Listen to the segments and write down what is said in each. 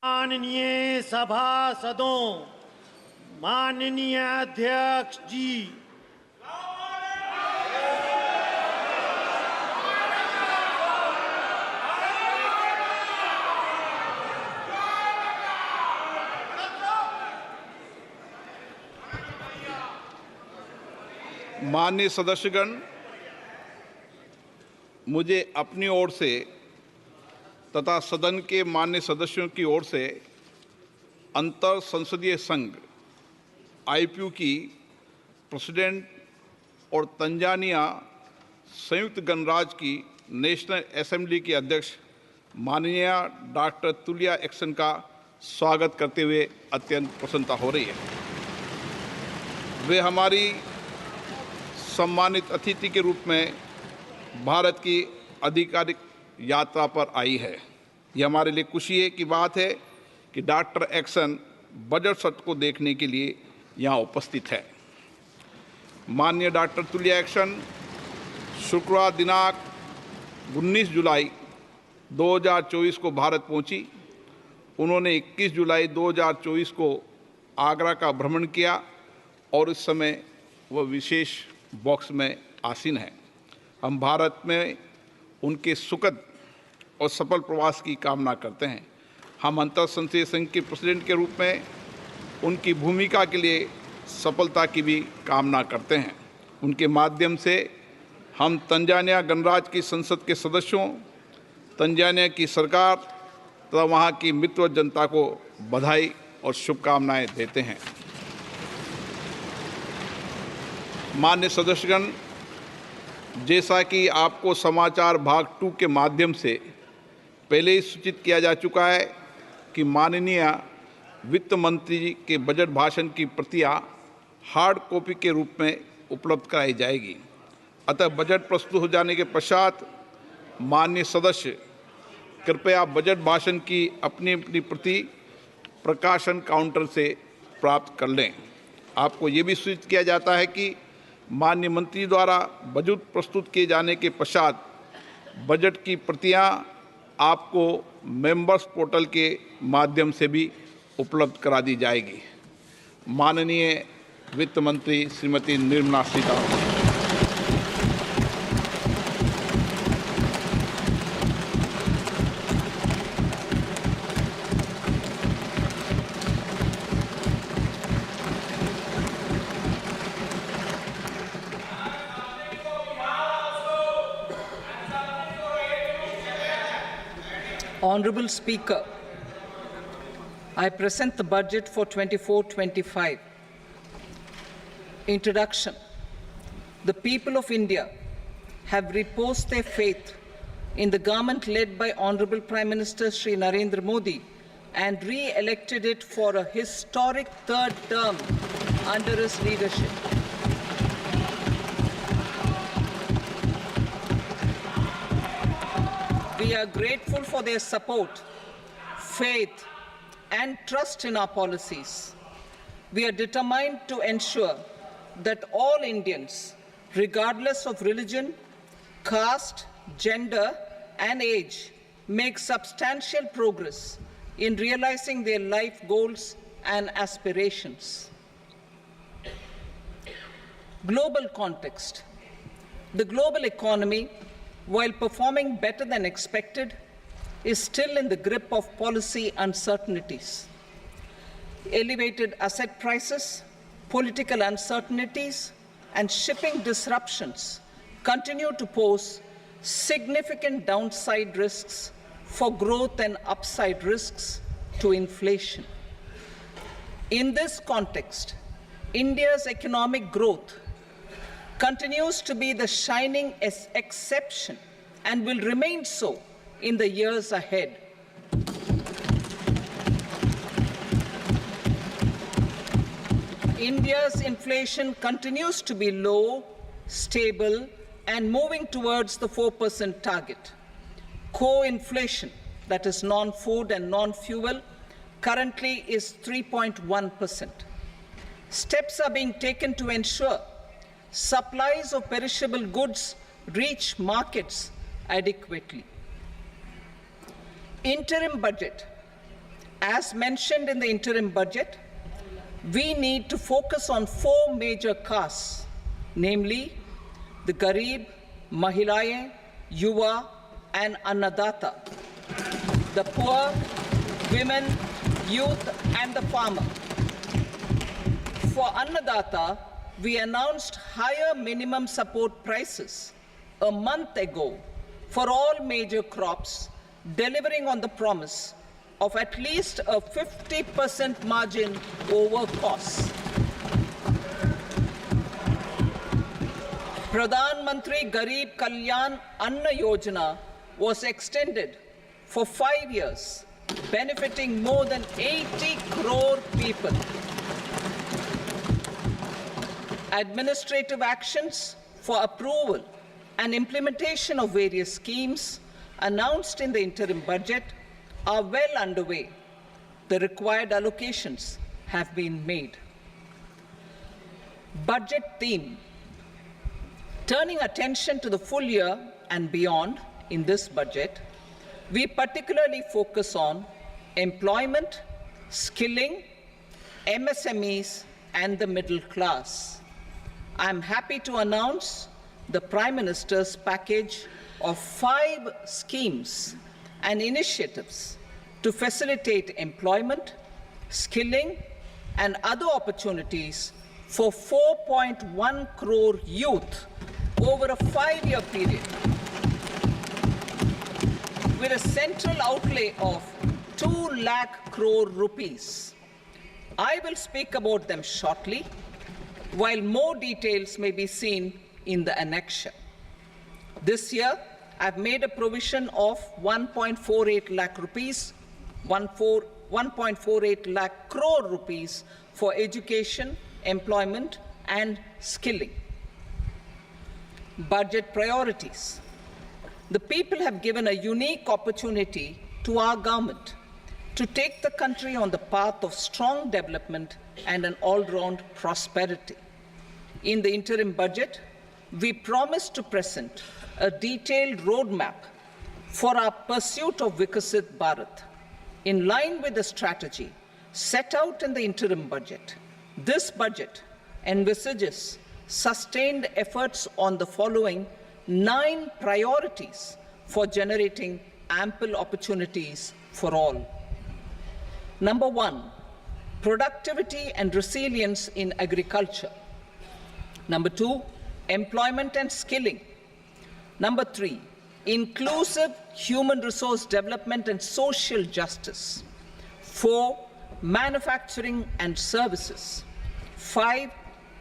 माननीय सभासदों, माननीय अध्यक्ष जी, माननीय सदस्यगण, मुझे अपनी ओर से तथा सदन के माननीय सदस्यों की ओर से अंतर संसदीय संघ आईपीयू की प्रेसिडेंट और तंजानिया संयुक्त गणराज्य की नेशनल असेंबली की अध्यक्ष माननीय डॉक्टर तुलिया एक्सन का स्वागत करते हुए अत्यंत प्रसन्नता हो रही है। वे हमारी सम्मानित अतिथि के रूप में भारत की आधिकारिक यात्रा पर आई है। यह हमारे लिए खुशी की बात है कि डॉक्टर एक्सन बजट सत्र को देखने के लिए यहाँ उपस्थित है। माननीय डॉक्टर तुलिया एक्सन शुक्रवार दिनांक 19 जुलाई 2024 को भारत पहुंची। उन्होंने 21 जुलाई 2024 को आगरा का भ्रमण किया और इस समय वह विशेष बॉक्स में आसीन है। हम भारत में उनके सुखद और सफल प्रवास की कामना करते हैं। हम अंतर संसदीय संघ के प्रेसिडेंट के रूप में उनकी भूमिका के लिए सफलता की भी कामना करते हैं। उनके माध्यम से हम तंजानिया गणराज्य की संसद के सदस्यों, तंजानिया की सरकार तथा वहाँ की मित्र जनता को बधाई और शुभकामनाएं देते हैं। माननीय सदस्यगण, जैसा कि आपको समाचार भाग 2 के माध्यम से पहले ही सूचित किया जा चुका है कि माननीय वित्त मंत्री जी के बजट भाषण की प्रतियां हार्ड कॉपी के रूप में उपलब्ध कराई जाएगी। अतः बजट प्रस्तुत हो जाने के पश्चात माननीय सदस्य कृपया बजट भाषण की अपनी अपनी प्रति प्रकाशन काउंटर से प्राप्त कर लें। आपको ये भी सूचित किया जाता है कि माननीय मंत्री द्वारा बजट प्रस्तुत किए जाने के पश्चात बजट की प्रतियां आपको मेंबर्स पोर्टल के माध्यम से भी उपलब्ध करा दी जाएगी। माननीय वित्त मंत्री Shrimati Nirmala Sitharaman. Honorable Speaker, I present the budget for 24-25. Introduction. The people of India have reposed their faith in the government led by Honorable Prime Minister Shri Narendra Modi and re-elected it for a historic third term under his leadership. We are grateful for their support, faith, and trust in our policies. We are determined to ensure that all Indians, regardless of religion, caste, gender, and age, make substantial progress in realizing their life goals and aspirations. Global context. The global economy, while performing better than expected, is still in the grip of policy uncertainties. Elevated asset prices, political uncertainties, and shipping disruptions continue to pose significant downside risks for growth and upside risks to inflation. In this context, India's economic growth continues to be the shining exception and will remain so in the years ahead. India's inflation continues to be low, stable, and moving towards the 4% target. Core inflation, that is non-food and non-fuel, currently is 3.1%. Steps are being taken to ensure supplies of perishable goods reach markets adequately. Interim budget As mentioned in the interim budget, we need to focus on 4 major castes, namely the Garib, Mahilaye, Yuva, and Annadata, the poor, women, youth, and the farmer. For Annadata, we announced higher minimum support prices a month ago for all major crops, delivering on the promise of at least a 50% margin over costs. Pradhan Mantri Garib Kalyan Anna Yojana was extended for 5 years, benefiting more than 80 crore people. Administrative actions for approval and implementation of various schemes announced in the interim budget are well underway. The required allocations have been made. Budget theme. Turning attention to the full year and beyond in this budget, we particularly focus on employment, skilling, MSMEs, and the middle class. I am happy to announce the Prime Minister's package of 5 schemes and initiatives to facilitate employment, skilling, and other opportunities for 4.1 crore youth over a 5-year period, with a central outlay of 2 lakh crore rupees. I will speak about them shortly, while more details may be seen in the annexure. This year, I've made a provision of 1.48 lakh rupees, 1.48 lakh crore rupees for education, employment, and skilling. Budget priorities. The people have given a unique opportunity to our government to take the country on the path of strong development and an all-round prosperity. In the interim budget, we promised to present a detailed roadmap for our pursuit of Vikasit Bharat. In line with the strategy set out in the interim budget, this budget envisages sustained efforts on the following 9 priorities for generating ample opportunities for all. Number 1, productivity and resilience in agriculture. Number 2, employment and skilling. Number 3, inclusive human resource development and social justice. 4, manufacturing and services. 5,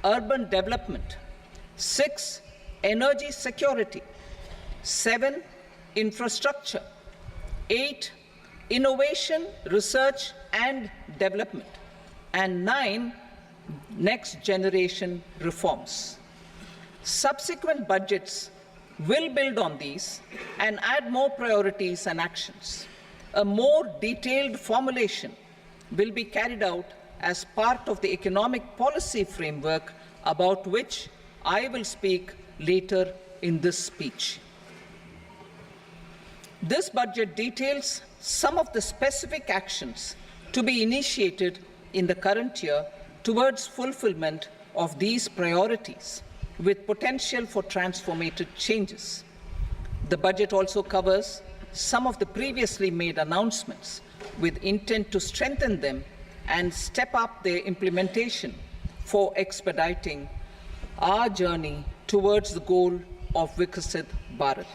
urban development. 6, energy security. 7, infrastructure. 8, innovation, research and development. And 9, next generation reforms. Subsequent budgets will build on these and add more priorities and actions. A more detailed formulation will be carried out as part of the economic policy framework, about which I will speak later in this speech. This budget details some of the specific actions to be initiated in the current year towards fulfillment of these priorities, with potential for transformative changes. The budget also covers some of the previously made announcements with intent to strengthen them and step up their implementation for expediting our journey towards the goal of Vikasit Bharat.